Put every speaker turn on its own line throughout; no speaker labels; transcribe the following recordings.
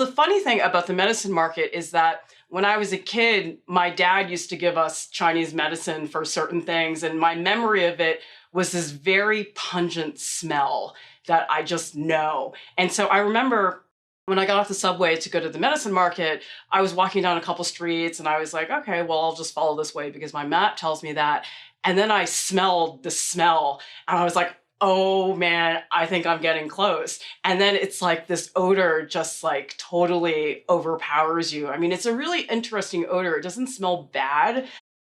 the funny thing about the medicine market is that when I was a kid, my dad used to give us Chinese medicine for certain things. And my memory of it was this very pungent smell that I just know. And so I remember when I got off the subway to go to the medicine market, I was walking down a couple streets and I was like, okay, well, I'll just follow this way because my map tells me that. And then I smelled the smell and I was like, oh man, I think I'm getting close. And then it's like this odor just like totally overpowers you. I mean, it's a really interesting odor. It doesn't smell bad.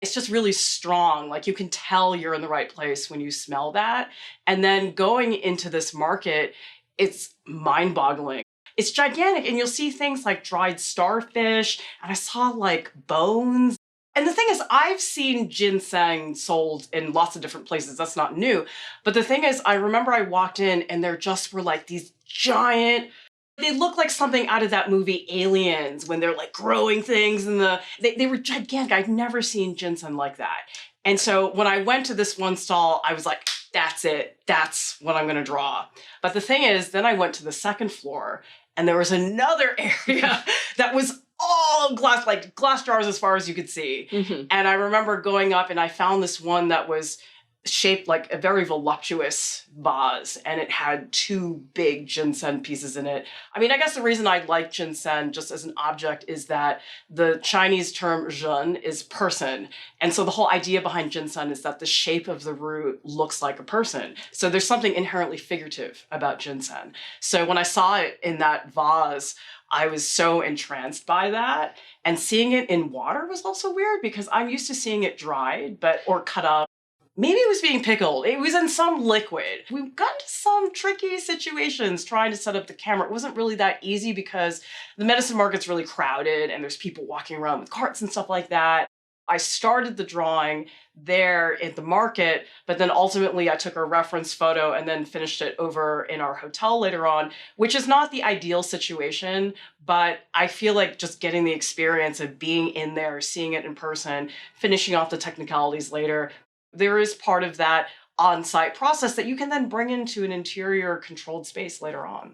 It's just really strong. Like you can tell you're in the right place when you smell that. And then going into this market, it's mind boggling. It's gigantic. And you'll see things like dried starfish. And I saw like bones. And the thing is, I've seen ginseng sold in lots of different places. That's not new. But the thing is, I remember I walked in and there just were like these giant, they look like something out of that movie Aliens when they're like growing things and they were gigantic. I'd never seen ginseng like that. And so when I went to this one stall, I was like, that's it. That's what I'm going to draw. But the thing is, then I went to the second floor and there was another area that was all glass, like glass jars as far as you could see. And I remember going up and I found this one that was shaped like a very voluptuous vase and it had two big ginseng pieces in it. I mean, I guess the reason I like ginseng just as an object is that the Chinese term zhen is person. And so the whole idea behind ginseng is that the shape of the root looks like a person. So there's something inherently figurative about ginseng. So when I saw it in that vase, I was so entranced by that. And seeing it in water was also weird because I'm used to seeing it dried, or cut up. Maybe it was being pickled. It was in some liquid. We got into some tricky situations trying to set up the camera. It wasn't really that easy because the medicine market's really crowded and there's people walking around with carts and stuff like that. I started the drawing there at the market, but then ultimately I took a reference photo and then finished it over in our hotel later on, which is not the ideal situation, but I feel like just getting the experience of being in there, seeing it in person, finishing off the technicalities later, there is part of that on-site process that you can then bring into an interior controlled space later on.